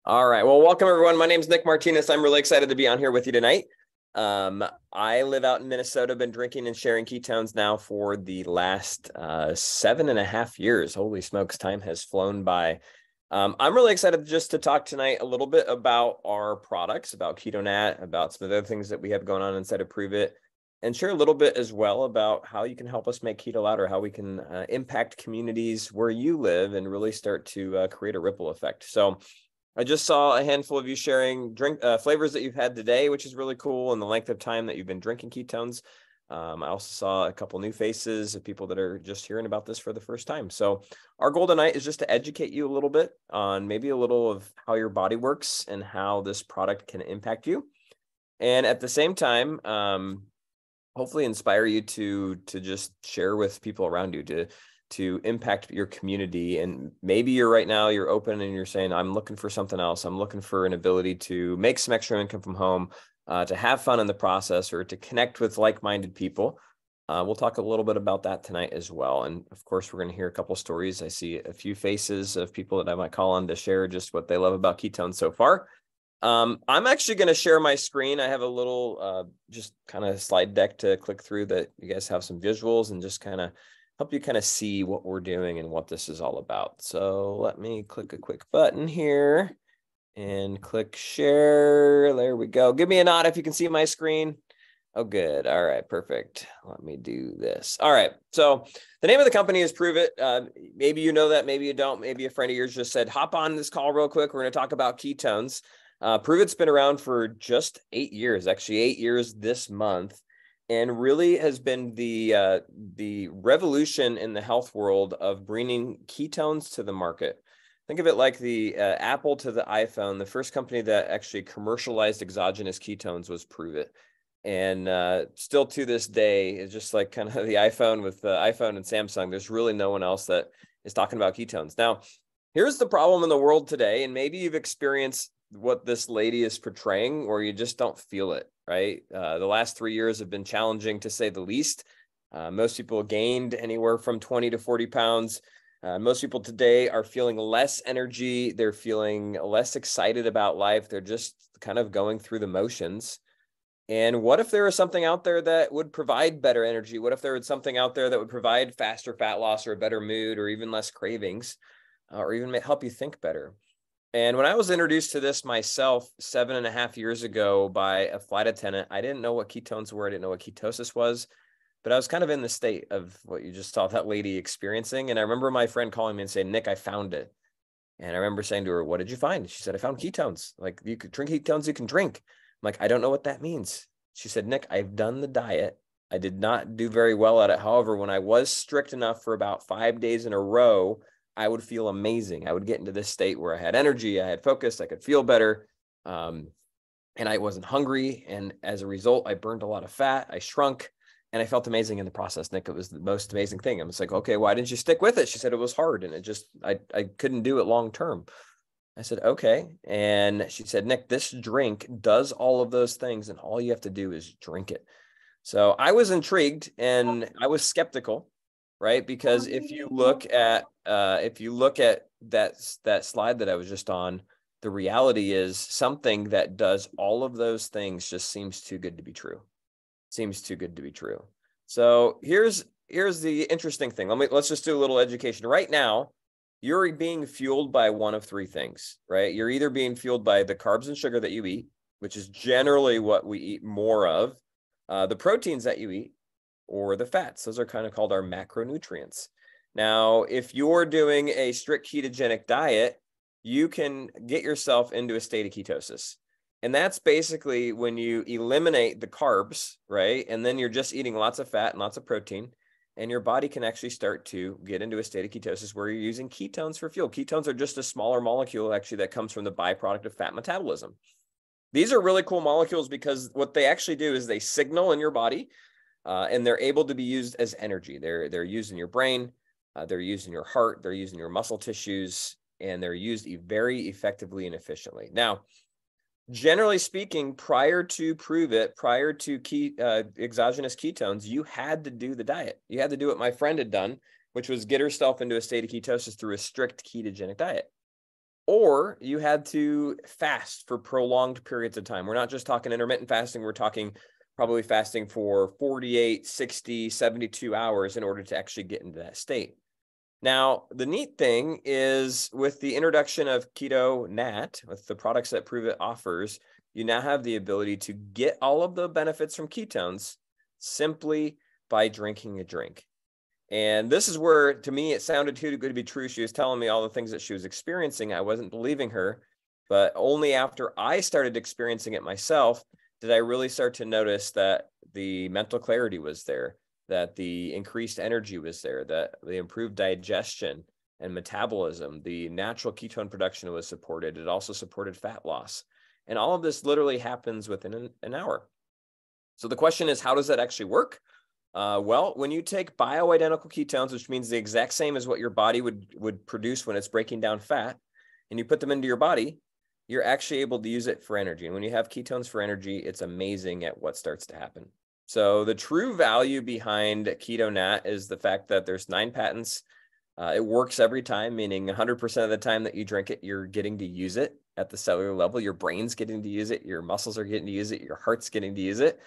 All right. Well, welcome everyone. My name is Nick Martinez. I'm really excited to be on here with you tonight. I live out in Minnesota, been drinking and sharing ketones now for the last 7.5 years. Holy smokes, time has flown by. I'm really excited just to talk tonight a little bit about our products, about KetoNat, about some of the other things that we have going on inside of Pruvit, and share a little bit as well about how you can help us make keto louder, how we can impact communities where you live and really start to create a ripple effect. So I just saw a handful of you sharing drink flavors that you've had today, which is really cool, and the length of time that you've been drinking ketones. I also saw a couple new faces of people that are just hearing about this for the first time. So our goal tonight is just to educate you a little bit on maybe a little of how your body works and how this product can impact you. And at the same time, hopefully inspire you to just share with people around you to impact your community. And maybe you're open and you're saying, I'm looking for something else. I'm looking for an ability to make some extra income from home, to have fun in the process, or to connect with like-minded people. We'll talk a little bit about that tonight as well. And of course, we're going to hear a couple stories. I see a few faces of people that I might call on to share just what they love about ketones so far. I'm actually going to share my screen. I have a little just kind of slide deck to click through that you guys have some visuals and just kind of help you kind of see what we're doing and what this is all about. So let me click a quick button here and click share. There we go. Give me a nod if you can see my screen. Oh, good. All right, perfect. Let me do this. All right. So the name of the company is Pruvit. Maybe you know that, maybe you don't. Maybe a friend of yours just said, hop on this call real quick. We're going to talk about ketones. Pruvit's been around for just 8 years, actually 8 years this month, and really has been the revolution in the health world of bringing ketones to the market. Think of it like the Apple to the iPhone. The first company that actually commercialized exogenous ketones was Pruvit. And still to this day, it's just like kind of the iPhone with the iPhone and Samsung. There's really no one else that is talking about ketones. Now, here's the problem in the world today, and maybe you've experienced what this lady is portraying, or you just don't feel it, right? The last 3 years have been challenging to say the least. Most people gained anywhere from 20 to 40 pounds. Most people today are feeling less energy. They're feeling less excited about life. They're just kind of going through the motions. And what if there was something out there that would provide better energy? What if there was something out there that would provide faster fat loss or a better mood or even less cravings, or even help you think better? And when I was introduced to this myself 7.5 years ago by a flight attendant, I didn't know what ketones were. I didn't know what ketosis was, but I was kind of in the state of what you just saw that lady experiencing. And I remember my friend calling me and saying, Nick, I found it. And I remember saying to her, what did you find? She said, I found ketones. Like, you could drink ketones, you can drink. I'm like, I don't know what that means. She said, Nick, I've done the diet. I did not do very well at it. However, when I was strict enough for about 5 days in a row, I would feel amazing. I would get into this state where I had energy, I had focus, I could feel better, and I wasn't hungry. And as a result, I burned a lot of fat, I shrunk, and I felt amazing in the process. Nick, it was the most amazing thing. I was like, okay, why didn't you stick with it? She said it was hard, and I couldn't do it long term. I said, okay. And she said, Nick, this drink does all of those things, and all you have to do is drink it. So I was intrigued and I was skeptical, right? Because if you look at that slide that I was just on, the reality is something that does all of those things just seems too good to be true. Seems too good to be true. So here's the interesting thing. Let's just do a little education. Right now, you're being fueled by one of three things, right? You're either being fueled by the carbs and sugar that you eat, which is generally what we eat more of, the proteins that you eat, or the fats. Those are kind of called our macronutrients. Now, if you're doing a strict ketogenic diet, you can get yourself into a state of ketosis. And that's basically when you eliminate the carbs, right? And then you're just eating lots of fat and lots of protein. And your body can actually start to get into a state of ketosis where you're using ketones for fuel. Ketones are just a smaller molecule actually that comes from the byproduct of fat metabolism. These are really cool molecules because what they actually do is they signal in your body, and they're able to be used as energy. They're used in your brain, they're used in your heart, they're used in your muscle tissues, and they're used very effectively and efficiently. Now, generally speaking, prior to Pruvit, prior to exogenous ketones, you had to do the diet. You had to do what my friend had done, which was get herself into a state of ketosis through a strict ketogenic diet. or you had to fast for prolonged periods of time. We're not just talking intermittent fasting. We're talking probably fasting for 48, 60, 72 hours in order to actually get into that state. Now, the neat thing is with the introduction of Keto Nat, with the products that Pruvit offers, you now have the ability to get all of the benefits from ketones simply by drinking a drink. And this is where, to me, it sounded too good to be true. She was telling me all the things that she was experiencing. I wasn't believing her, but only after I started experiencing it myself did I really start to notice that the mental clarity was there, that the increased energy was there, that the improved digestion and metabolism, the natural ketone production was supported. It also supported fat loss. And all of this literally happens within an hour. So the question is, how does that actually work? Well, when you take bioidentical ketones, which means the exact same as what your body would produce when it's breaking down fat, and you put them into your body, you're actually able to use it for energy. And when you have ketones for energy, it's amazing at what starts to happen. So the true value behind Keto Nat is the fact that there's 9 patents. It works every time, meaning 100% of the time that you drink it, you're getting to use it at the cellular level. Your brain's getting to use it. Your muscles are getting to use it. Your heart's getting to use it.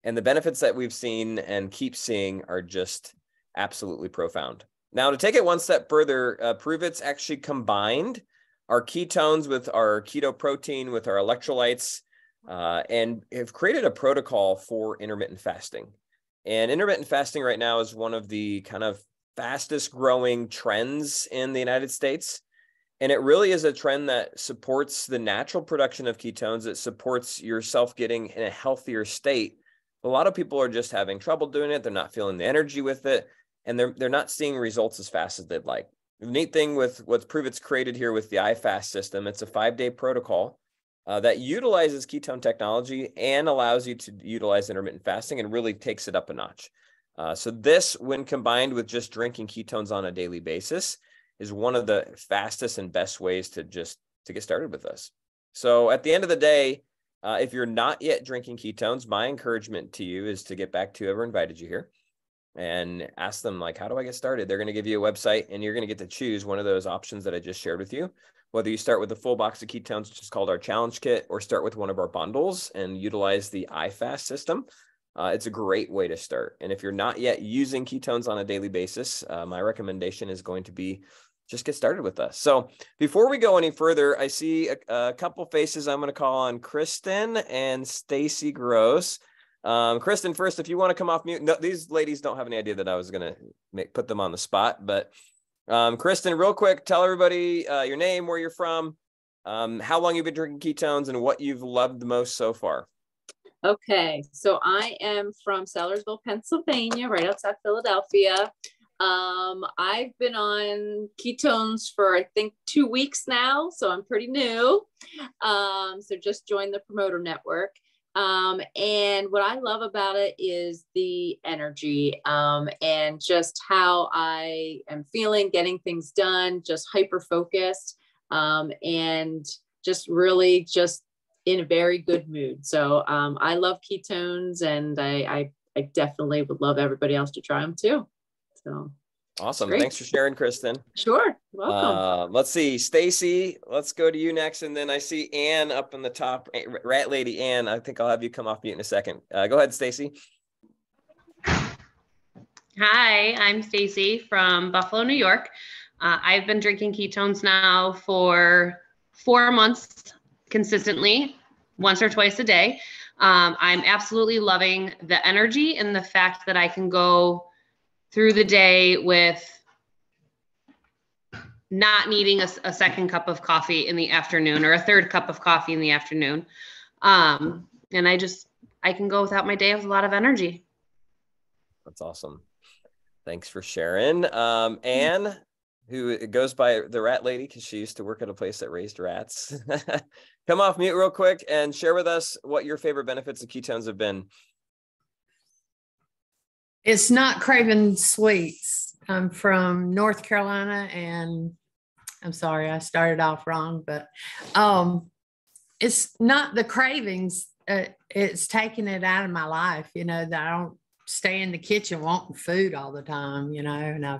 And the benefits that we've seen and keep seeing are just absolutely profound. Now, to take it one step further, Pruvit's actually combined our ketones with our keto protein, with our electrolytes, and have created a protocol for intermittent fasting. And intermittent fasting right now is one of the kind of fastest growing trends in the United States. And it really is a trend that supports the natural production of ketones. It supports yourself getting in a healthier state. A lot of people are just having trouble doing it. They're not feeling the energy with it, and they're not seeing results as fast as they'd like. The neat thing with what Pruvit's created here with the iFast system, it's a 5-day protocol that utilizes ketone technology and allows you to utilize intermittent fasting and really takes it up a notch. So this, when combined with just drinking ketones on a daily basis, is one of the fastest and best ways to get started with this. So at the end of the day, if you're not yet drinking ketones, my encouragement to you is to get back to whoever invited you here and ask them, like, how do I get started? They're going to give you a website, and you're going to get to choose one of those options that I just shared with you. Whether you start with a full box of ketones, which is called our challenge kit, or start with one of our bundles and utilize the iFast system, it's a great way to start. And if you're not yet using ketones on a daily basis, my recommendation is going to be just get started with us. So before we go any further, I see a couple faces. I'm going to call on Kristen and Stacy Gross. Kristen, first, if you want to come off mute. No, these ladies don't have any idea that I was going to put them on the spot. But Kristen, real quick, tell everybody your name, where you're from, how long you've been drinking ketones, and what you've loved the most so far. Okay, so I am from Sellersville, Pennsylvania, right outside Philadelphia. I've been on ketones for, I think, 2 weeks now, so I'm pretty new. So just joined the promoter network. And what I love about it is the energy, and just how I am feeling, getting things done, just hyper focused, and just really just in a very good mood. So, I love ketones, and I definitely would love everybody else to try them too. So awesome. great. Thanks for sharing, Kristen. Sure. Welcome. Let's see, Stacy, let's go to you next. And then I see Ann up in the top, Rat Lady Ann. I think I'll have you come off mute in a second. Go ahead, Stacy. Hi, I'm Stacy from Buffalo, New York. I've been drinking ketones now for 4 months consistently, once or twice a day. I'm absolutely loving the energy and the fact that I can go through the day with not needing a second cup of coffee in the afternoon or a third cup of coffee in the afternoon. And I can go without my day with a lot of energy. That's awesome. Thanks for sharing. Anne, who goes by the Rat Lady because she used to work at a place that raised rats. Come off mute real quick and share with us what your favorite benefits of ketones have been. It's not craving sweets. I'm from North Carolina, and I'm sorry, I started off wrong, but it's not the cravings. It's taking it out of my life, that I don't stay in the kitchen wanting food all the time, and I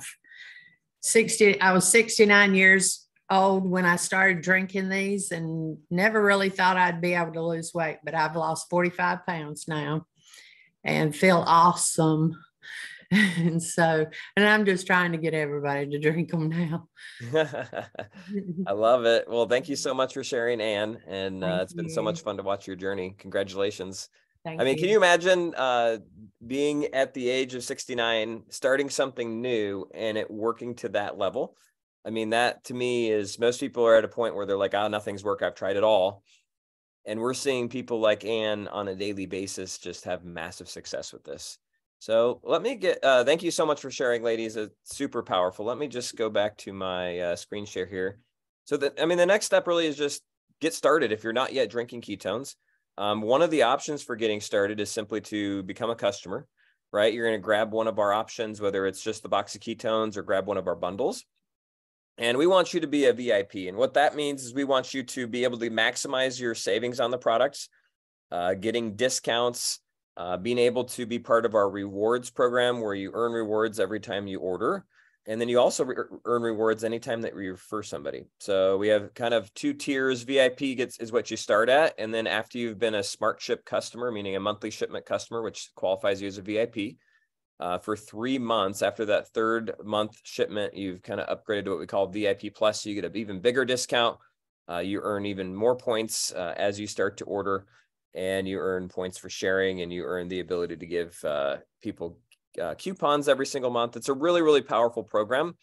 was 69 years old when I started drinking these and never really thought I'd be able to lose weight, but I've lost 45 pounds now and feel awesome. And so, and I'm just trying to get everybody to drink them now. I love it. Well, thank you so much for sharing, Anne. And it's been so you. much fun to watch your journey. Congratulations. Thank I mean, you. can you imagine being at the age of 69, starting something new and it working to that level? I mean, that to me is, most people are at a point where they're like, oh, nothing's work. I've tried it all. And we're seeing people like Anne on a daily basis just have massive success with this. So let me get, thank you so much for sharing, ladies. It's super powerful. Let me just go back to my screen share here. So that, I mean, the next step really is just get started. If you're not yet drinking ketones, one of the options for getting started is simply to become a customer, right? You're going to grab one of our options, whether it's just the box of ketones or grab one of our bundles. And we want you to be a VIP. And what that means is we want you to be able to maximize your savings on the products, getting discounts, being able to be part of our rewards program where you earn rewards every time you order. And then you also earn rewards anytime that you refer somebody. So we have kind of two tiers. VIP is what you start at. And then after you've been a Smart Ship customer, meaning a monthly shipment customer, which qualifies you as a VIP, for 3 months, after that third month shipment, you've kind of upgraded to what we call VIP Plus. So you get an even bigger discount. You earn even more points as you start to order, and you earn points for sharing, and you earn the ability to give people coupons every single month. It's a really, really powerful program.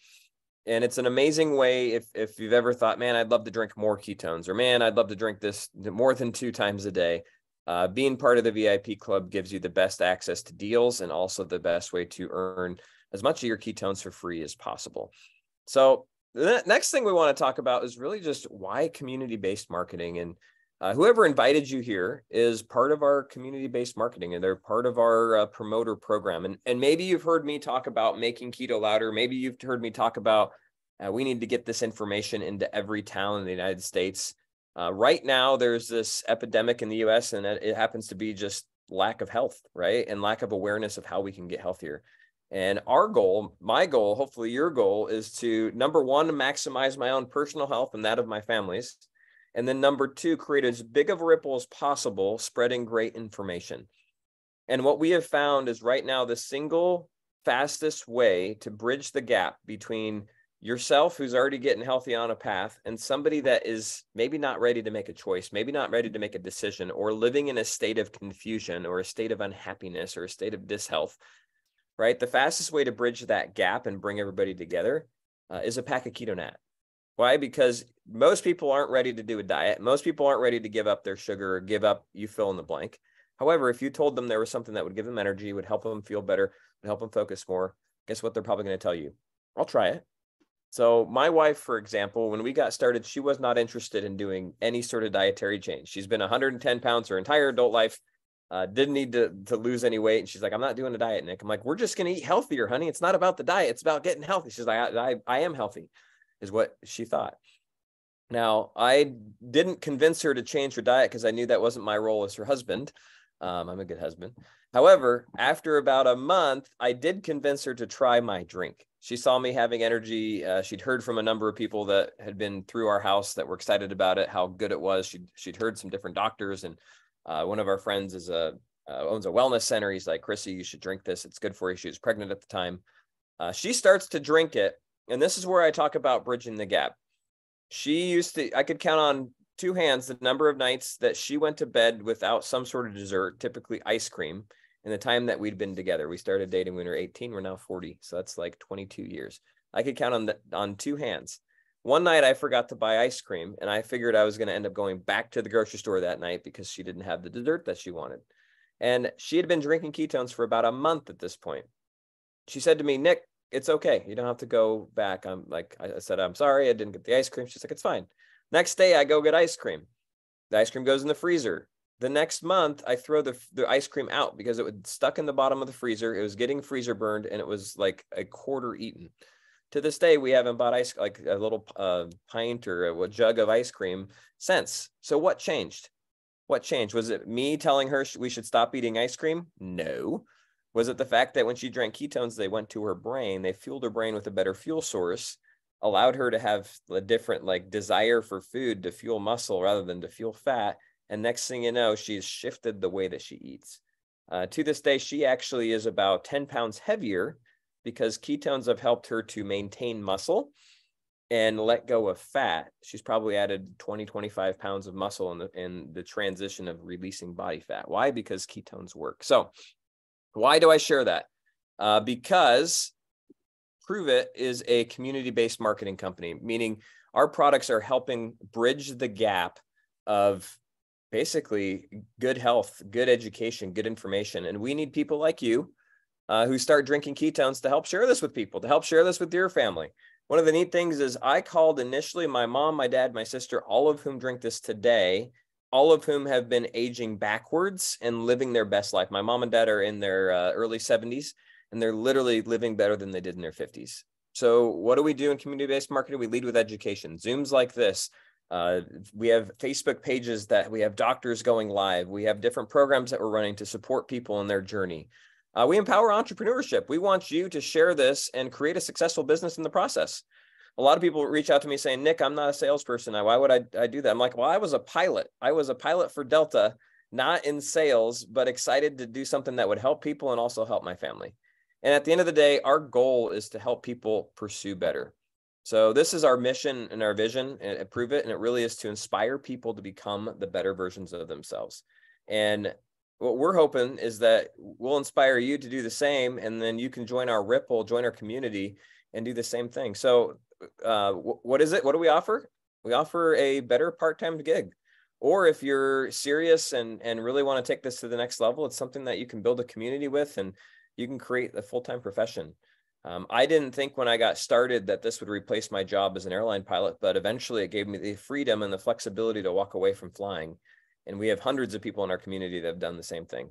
And it's an amazing way if you've ever thought, man, I'd love to drink more ketones, or man, I'd love to drink this more than 2 times a day. Being part of the VIP club gives you the best access to deals and also the best way to earn as much of your ketones for free as possible. So the next thing we want to talk about is really just why community-based marketing. And whoever invited you here is part of our community-based marketing, and they're part of our promoter program. And maybe you've heard me talk about making keto louder. Maybe you've heard me talk about we need to get this information into every town in the United States. Right now, there's this epidemic in the US, and it happens to be just lack of health, right? And lack of awareness of how we can get healthier. And our goal, my goal, hopefully your goal, is to, number one, maximize my own personal health and that of my family's. And then number two, create as big of a ripple as possible, spreading great information. And what we have found is right now, the single fastest way to bridge the gap between yourself, who's already getting healthy on a path, and somebody that is maybe not ready to make a choice, maybe not ready to make a decision, or living in a state of confusion or a state of unhappiness or a state of dishealth, right? The fastest way to bridge that gap and bring everybody together is a pack of Keto Nat. Why? Because most people aren't ready to do a diet. Most people aren't ready to give up their sugar or give up, you fill in the blank. However, if you told them there was something that would give them energy, would help them feel better, would help them focus more, guess what they're probably going to tell you? I'll try it. So my wife, for example, when we got started, she was not interested in doing any sort of dietary change. She's been 110 pounds her entire adult life, didn't need to lose any weight. And she's like, I'm not doing a diet, Nick. I'm like, we're just going to eat healthier, honey. It's not about the diet. It's about getting healthy. She's like, I am healthy, is what she thought. Now, I didn't convince her to change her diet because I knew that wasn't my role as her husband. I'm a good husband. However, after about a month, I did convince her to try my drink. She saw me having energy. She'd heard from a number of people that had been through our house that were excited about it, how good it was. She'd heard some different doctors, and one of our friends owns a wellness center. He's like, Chrissy, you should drink this. It's good for you. She was pregnant at the time. She starts to drink it. And this is where I talk about bridging the gap. I could count on 2 hands the number of nights that she went to bed without some sort of dessert, typically ice cream, in the time that we'd been together. We started dating when we were 18. We're now 40. So that's like 22 years. I could count on 2 hands. One night I forgot to buy ice cream, and I figured I was going to end up going back to the grocery store that night because she didn't have the dessert that she wanted. And she had been drinking ketones for about a month at this point. She said to me, Nick, it's okay. You don't have to go back. I'm like, I said, I'm sorry, I didn't get the ice cream. She's like, it's fine. Next day, I go get ice cream. The ice cream goes in the freezer. The next month, I throw the ice cream out because it was stuck in the bottom of the freezer. It was getting freezer burned, and it was like a quarter eaten. To this day, we haven't bought like a little pint or a jug of ice cream since. So what changed? What changed? Was it me telling her we should stop eating ice cream? No. Was it the fact that when she drank ketones, they went to her brain, they fueled her brain with a better fuel source, allowed her to have a different like desire for food to fuel muscle rather than to fuel fat. And next thing you know, she's shifted the way that she eats. To this day, she actually is about 10 pounds heavier because ketones have helped her to maintain muscle and let go of fat. She's probably added 20, 25 pounds of muscle in the transition of releasing body fat. Why? Because ketones work. So why do I share that? Because Pruvit is a community-based marketing company, meaning our products are helping bridge the gap of basically good health, good education, good information. And we need people like you who start drinking ketones to help share this with people, to help share this with your family. One of the neat things is I called initially my mom, my dad, my sister, all of whom drink this today, all of whom have been aging backwards and living their best life. My mom and dad are in their early 70s, and they're literally living better than they did in their 50s. So what do we do in community-based marketing? We lead with education. Zooms like this. We have Facebook pages that we have doctors going live. We have different programs that we're running to support people in their journey. We empower entrepreneurship. We want you to share this and create a successful business in the process. A lot of people reach out to me saying, Nick, I'm not a salesperson. Why would I do that? I'm like, well, I was a pilot. I was a pilot for Delta, not in sales, but excited to do something that would help people and also help my family. And at the end of the day, our goal is to help people pursue better. So this is our mission and our vision at Pruvit, and it really is to inspire people to become the better versions of themselves. And what we're hoping is that we'll inspire you to do the same, and then you can join our Ripple, join our community, and do the same thing. So what is it? What do we offer? We offer a better part-time gig. Or if you're serious and really want to take this to the next level, it's something that you can build a community with, and you can create a full-time profession. I didn't think when I got started that this would replace my job as an airline pilot, but eventually it gave me the freedom and the flexibility to walk away from flying. And we have hundreds of people in our community that have done the same thing.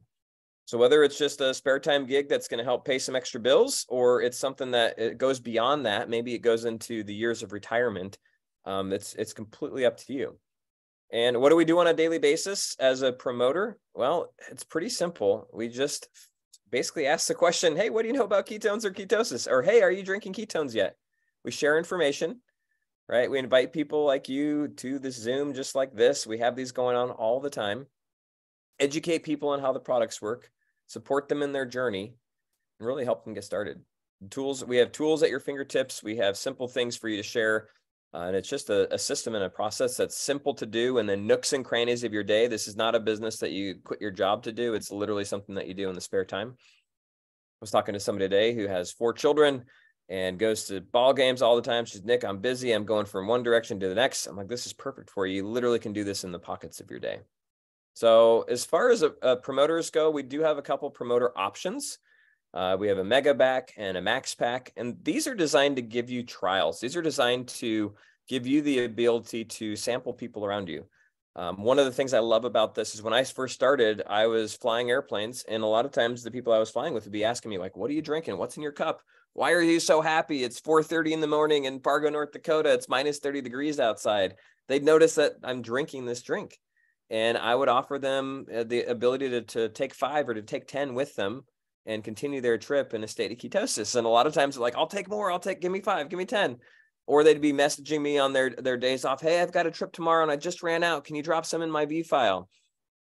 So whether it's just a spare time gig that's going to help pay some extra bills, or it's something that it goes beyond that, maybe it goes into the years of retirement, it's completely up to you. And what do we do on a daily basis as a promoter? Well, it's pretty simple. We just basically ask the question, hey, what do you know about ketones or ketosis? Or, hey, are you drinking ketones yet? We share information, right? We invite people like you to this Zoom just like this. We have these going on all the time. Educate people on how the products work, support them in their journey, and really help them get started. Tools, we have tools at your fingertips. We have simple things for you to share. And it's just a system and a process that's simple to do. And then nooks and crannies of your day. This is not a business that you quit your job to do. It's literally something that you do in the spare time. I was talking to somebody today who has 4 children and goes to ball games all the time. She's, Nick, I'm busy. I'm going from one direction to the next. I'm like, this is perfect for you. You literally can do this in the pockets of your day. So as far as promoters go, we do have a couple promoter options. We have a mega pack and a max pack, and these are designed to give you trials. These are designed to give you the ability to sample people around you. One of the things I love about this is when I first started, I was flying airplanes, and a lot of times the people I was flying with would be asking me like, what are you drinking? What's in your cup? Why are you so happy? It's 4:30 in the morning in Fargo, North Dakota. It's minus 30 degrees outside. They'd notice that I'm drinking this drink, and I would offer them the ability to take 5 or to take 10 with them and continue their trip in a state of ketosis. And a lot of times they're like, I'll take more, give me 5, give me 10. Or they'd be messaging me on their days off. Hey, I've got a trip tomorrow and I just ran out. Can you drop some in my V file?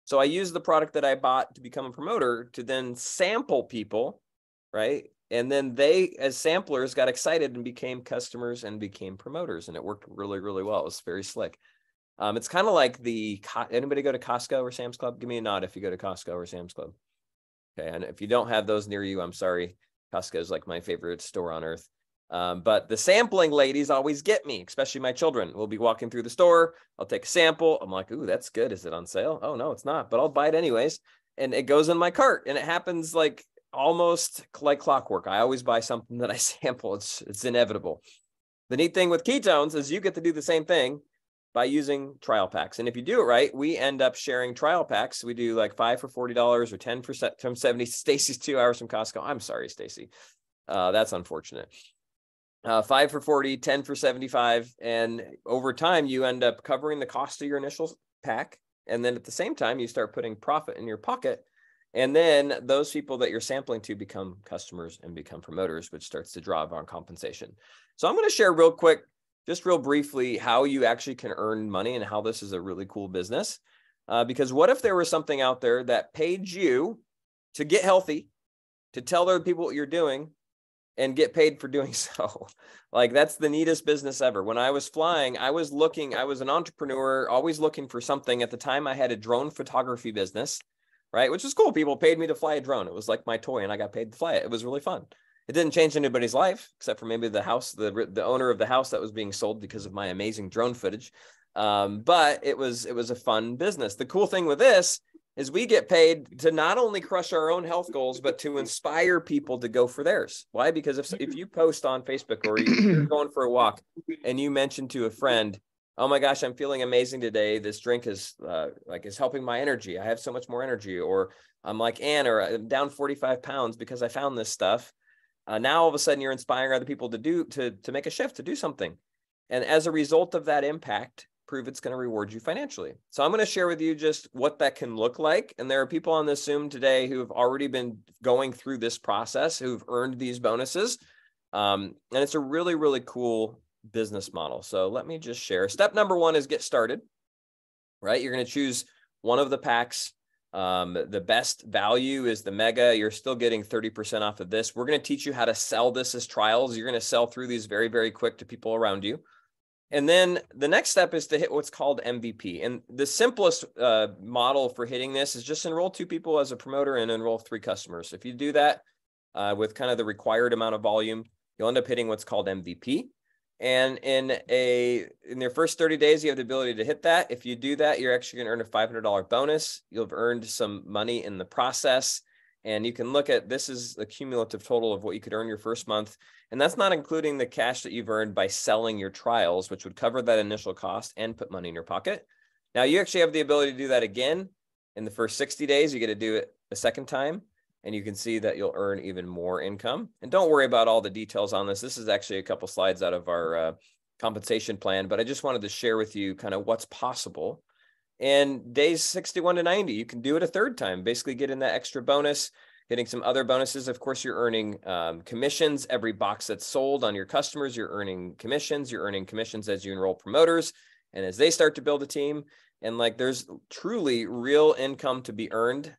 So I use the product that I bought to become a promoter to then sample people, right? And then they, as samplers, got excited and became customers and became promoters. And it worked really, really well. It was very slick. It's kind of like anybody go to Costco or Sam's Club? Give me a nod if you go to Costco or Sam's Club. Okay, and if you don't have those near you, I'm sorry. Costco is like my favorite store on earth. But the sampling ladies always get me, especially my children. We'll be walking through the store. I'll take a sample. I'm like, ooh, that's good. Is it on sale? Oh, no, it's not, but I'll buy it anyways. And it goes in my cart, and it happens like almost like clockwork. I always buy something that I sample. It's inevitable. The neat thing with ketones is you get to do the same thing by using trial packs. And if you do it right, we end up sharing trial packs. We do like 5 for $40 or 10 for $70. Stacy's 2 hours from Costco. I'm sorry, Stacy. That's unfortunate. 5 for 40, 10 for 75. And over time, you end up covering the cost of your initial pack. And then at the same time, you start putting profit in your pocket. And then those people that you're sampling to become customers and become promoters, which starts to draw on compensation. So I'm going to share real quick just real briefly how you actually can earn money and how this is a really cool business. Because what if there was something out there that paid you to get healthy, to tell other people what you're doing, and get paid for doing so? Like, that's the neatest business ever. When I was flying, I was an entrepreneur, always looking for something. At the time, I had a drone photography business, right? Which is cool. People paid me to fly a drone. It was like my toy, and I got paid to fly it. It was really fun. It didn't change anybody's life, except for maybe the house, the owner of the house that was being sold because of my amazing drone footage. But it was a fun business. The cool thing with this is we get paid to not only crush our own health goals, but to inspire people to go for theirs. Why? Because if you post on Facebook or you're going for a walk and you mention to a friend, oh my gosh, I'm feeling amazing today, this drink is helping my energy, I have so much more energy, or I'm like Ann, or I'm down 45 pounds because I found this stuff. Now all of a sudden you're inspiring other people to make a shift, to do something. And as a result of that impact, Pruvit's going to reward you financially. So I'm going to share with you just what that can look like. And there are people on this Zoom today who have already been going through this process, who've earned these bonuses. And it's a really, really cool business model. So let me just share. Step number one is get started, right? You're going to choose one of the packs. The best value is the mega. You're still getting 30% off of this. We're going to teach you how to sell this as trials. You're going to sell through these very, very quick to people around you. And then the next step is to hit what's called MVP. And the simplest model for hitting this is just enroll 2 people as a promoter and enroll 3 customers. If you do that with kind of the required amount of volume, you'll end up hitting what's called MVP. And in their first 30 days, you have the ability to hit that. If you do that, you're actually going to earn a $500 bonus. You'll have earned some money in the process. And you can look at, this is the cumulative total of what you could earn your first month. And that's not including the cash that you've earned by selling your trials, which would cover that initial cost and put money in your pocket. Now, you actually have the ability to do that again. In the first 60 days, you get to do it a second time. And you can see that you'll earn even more income. And don't worry about all the details on this. This is actually a couple slides out of our compensation plan, but I just wanted to share with you kind of what's possible. And days 61 to 90, you can do it a third time, basically getting that extra bonus, getting some other bonuses. Of course, you're earning commissions. Every box that's sold on your customers, you're earning commissions. You're earning commissions as you enroll promoters and as they start to build a team. And like, there's truly real income to be earned.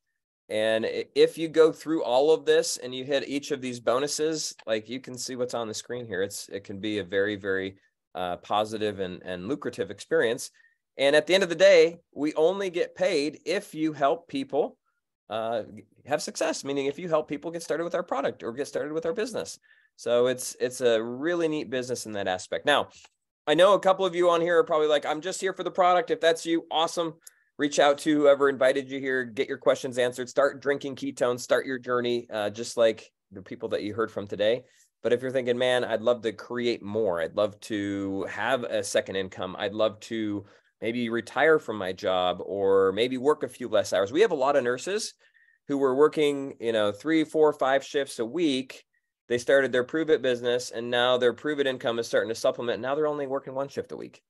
And if you go through all of this and you hit each of these bonuses, like you can see what's on the screen here, it can be a very, very positive and lucrative experience. And at the end of the day, we only get paid if you help people have success, meaning if you help people get started with our product or get started with our business. So it's a really neat business in that aspect. Now, I know a couple of you on here are probably like, I'm just here for the product. If that's you, awesome. Reach out to whoever invited you here, get your questions answered, start drinking ketones, start your journey, just like the people that you heard from today. But if you're thinking, man, I'd love to create more, I'd love to have a second income, I'd love to maybe retire from my job or maybe work a few less hours. We have a lot of nurses who were working, 3, 4, 5 shifts a week. They started their Pruvit business and now their Pruvit income is starting to supplement. Now they're only working 1 shift a week.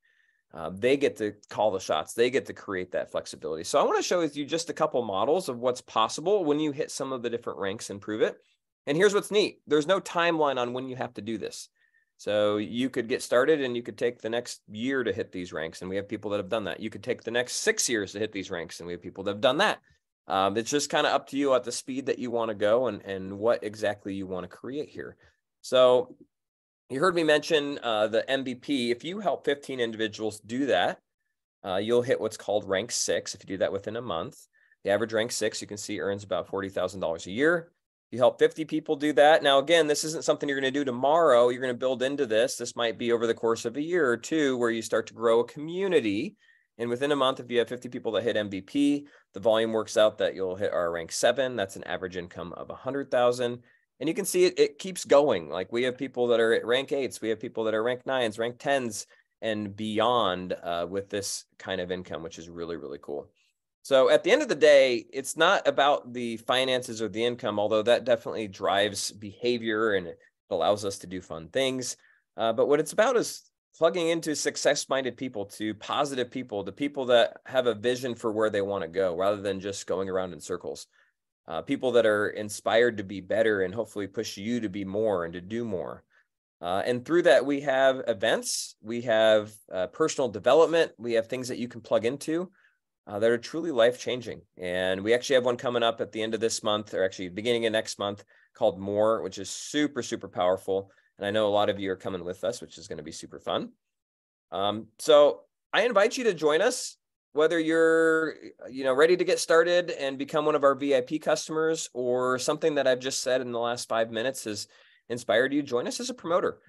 They get to call the shots. They get to create that flexibility. So I want to show you just a couple models of what's possible when you hit some of the different ranks and Pruvit. And here's what's neat. There's no timeline on when you have to do this. So you could get started and you could take the next year to hit these ranks. And we have people that have done that. You could take the next 6 years to hit these ranks. And we have people that have done that. It's just kind of up to you at the speed that you want to go and what exactly you want to create here. So you heard me mention the MVP. If you help 15 individuals do that, you'll hit what's called rank 6 if you do that within a month. The average rank 6, you can see, earns about $40,000 a year. You help 50 people do that. Now, again, this isn't something you're going to do tomorrow. You're going to build into this. This might be over the course of a year or two where you start to grow a community. And within a month, if you have 50 people that hit MVP, the volume works out that you'll hit our rank 7. That's an average income of $100,000. And you can see it keeps going. Like we have people that are at rank 8s. We have people that are rank 9s, rank 10s, and beyond with this kind of income, which is really, really cool. So at the end of the day, it's not about the finances or the income, although that definitely drives behavior and it allows us to do fun things. But what it's about is plugging into success-minded people, to positive people, to people that have a vision for where they want to go rather than just going around in circles. People that are inspired to be better and hopefully push you to be more and to do more. And through that, we have events, we have personal development, we have things that you can plug into that are truly life-changing. And we actually have one coming up at the end of this month, or actually beginning of next month, called More, which is super, super powerful. And I know a lot of you are coming with us, which is going to be super fun. So I invite you to join us, whether you're, ready to get started and become one of our VIP customers, or something that I've just said in the last 5 minutes has inspired you. Join us as a promoter.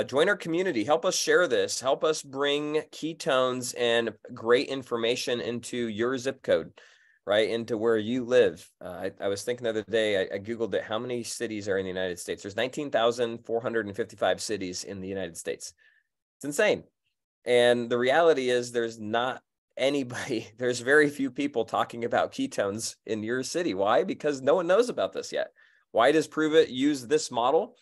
Join our community. Help us share this. Help us bring ketones and great information into your zip code, right? Into where you live. I was thinking the other day, I Googled it. How many cities are in the United States? There's 19,455 cities in the United States. It's insane. And the reality is there's not anybody, there's very few people talking about ketones in your city. Why? Because no one knows about this yet. Why does Pruvit use this model?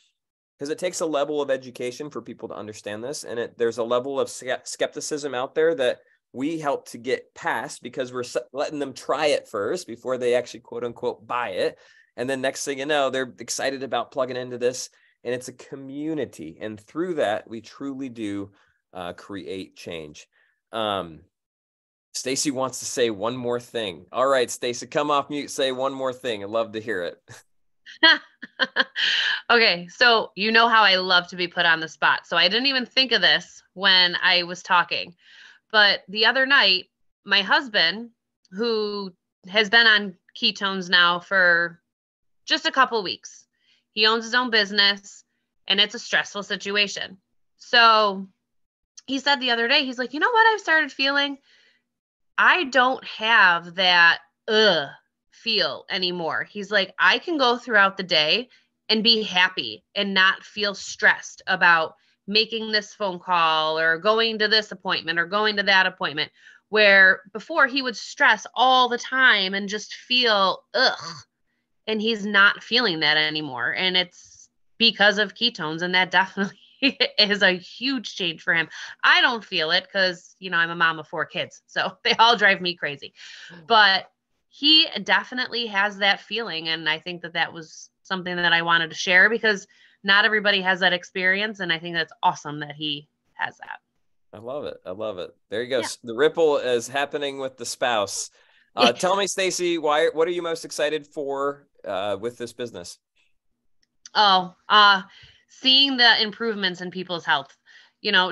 Because it takes a level of education for people to understand this. And there's a level of skepticism out there that we help to get past, because we're letting them try it first before they actually, quote unquote, buy it. And then next thing you know, they're excited about plugging into this. And it's a community. And through that, we truly do create change. Stacy wants to say one more thing. All right, Stacy, come off mute. Say one more thing. I'd love to hear it. Okay, so you know how I love to be put on the spot. So I didn't even think of this when I was talking. But the other night, my husband, who has been on ketones now for just a couple weeks, he owns his own business, and it's a stressful situation. So he said the other day, he's like, you know what I've started feeling? I don't have that feel anymore. He's like, I can go throughout the day and be happy and not feel stressed about making this phone call or going to this appointment or going to that appointment, where before he would stress all the time and just feel and he's not feeling that anymore. And it's because of ketones, and that definitely is a huge change for him. I don't feel it because, I'm a mom of 4 kids, so they all drive me crazy. But he definitely has that feeling. And I think that was something that I wanted to share, because not everybody has that experience. And I think that's awesome that he has that. I love it. I love it. There you go. Yeah. The ripple is happening with the spouse. Tell me, Stacy, what are you most excited for with this business? Seeing the improvements in people's health,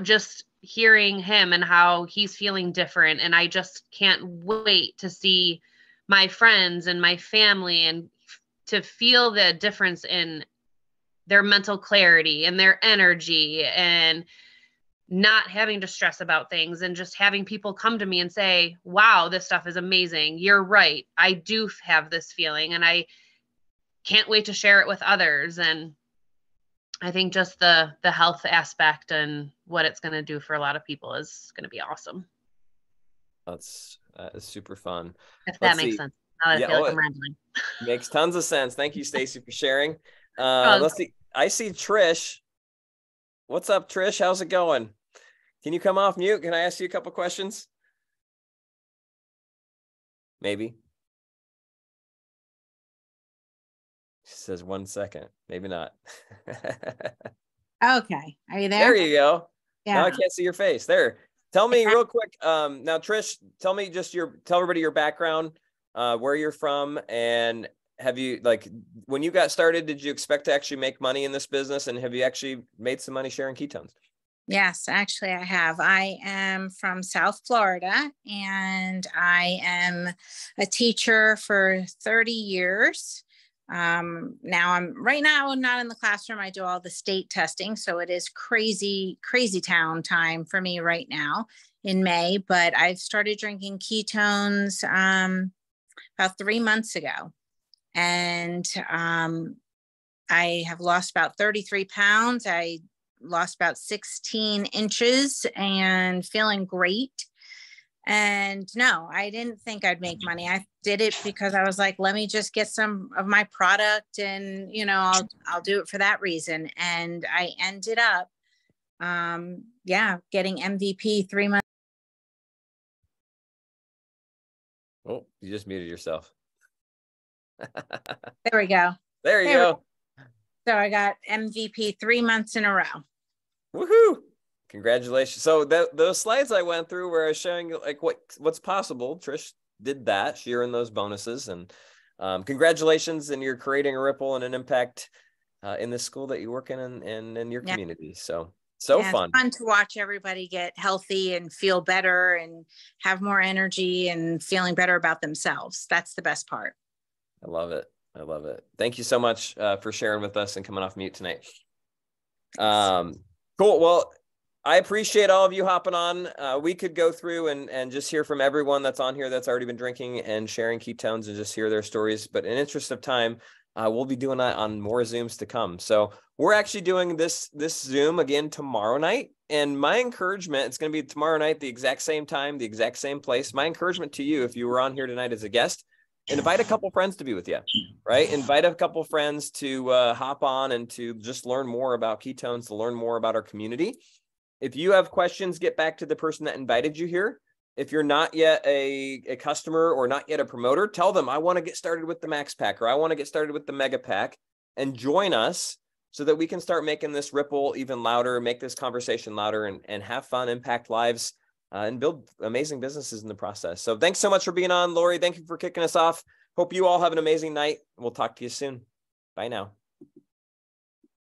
just hearing him and how he's feeling different. And I just can't wait to see my friends and my family and to feel the difference in their mental clarity and their energy, and not having to stress about things, and just having people come to me and say, wow, this stuff is amazing. You're right. I do have this feeling, and I can't wait to share it with others. And I think just the health aspect and what it's going to do for a lot of people is going to be awesome. That's super fun. If that makes sense. Now that I feel like I'm rambling. Makes tons of sense. Thank you, Stacy, for sharing. Let's see. I see Trish. What's up, Trish? How's it going? Can you come off mute? Can I ask you a couple questions? Maybe. She says 1 second. Maybe not. Okay. Are you there? There you go. Yeah. Now I can't see your face. There. Tell me real quick. Now, Trish, tell me just tell everybody your background, where you're from, and have you, when you got started, did you expect to actually make money in this business? And have you actually made some money sharing ketones? Yes, actually I have. I am from South Florida, and I am a teacher for 30 years. Now I'm not in the classroom. I do all the state testing. So it is crazy town time for me right now in May, but I've started drinking ketones, about 3 months ago. And, I have lost about 33 pounds. I lost about 16 inches and feeling great. And no, I didn't think I'd make money. I did it because I was like, let me just get some of my product, and, I'll do it for that reason. And I ended up, getting MVP 3 months. Oh, you just muted yourself. There we go. There you go. So I got MVP 3 months in a row. Woohoo! Congratulations. So those slides I went through where I was showing you like what's possible. Trish did that. She earned those bonuses, and congratulations. And you're creating a ripple and an impact in the school that you work in and in your community. So fun. It's fun to watch everybody get healthy and feel better and have more energy and feeling better about themselves. That's the best part. I love it. I love it. Thank you so much for sharing with us and coming off mute tonight. Cool. Well, I appreciate all of you hopping on. We could go through and just hear from everyone that's on here that's already been drinking and sharing ketones and just hear their stories. But in interest of time, we'll be doing that on more Zooms to come. So we're actually doing this Zoom again tomorrow night. And my encouragement, it's going to be tomorrow night, the exact same time, the exact same place. My encouragement to you, if you were on here tonight as a guest, invite a couple friends to be with you, right? Invite a couple friends to hop on and to just learn more about ketones, to learn more about our community. If you have questions, get back to the person that invited you here. If you're not yet a customer or not yet a promoter, tell them, I want to get started with the Max Pack, or I want to get started with the Mega Pack, and join us so that we can start making this ripple even louder, make this conversation louder, and have fun, impact lives, and build amazing businesses in the process. So thanks so much for being on, Lori. Thank you for kicking us off. Hope you all have an amazing night. We'll talk to you soon. Bye now.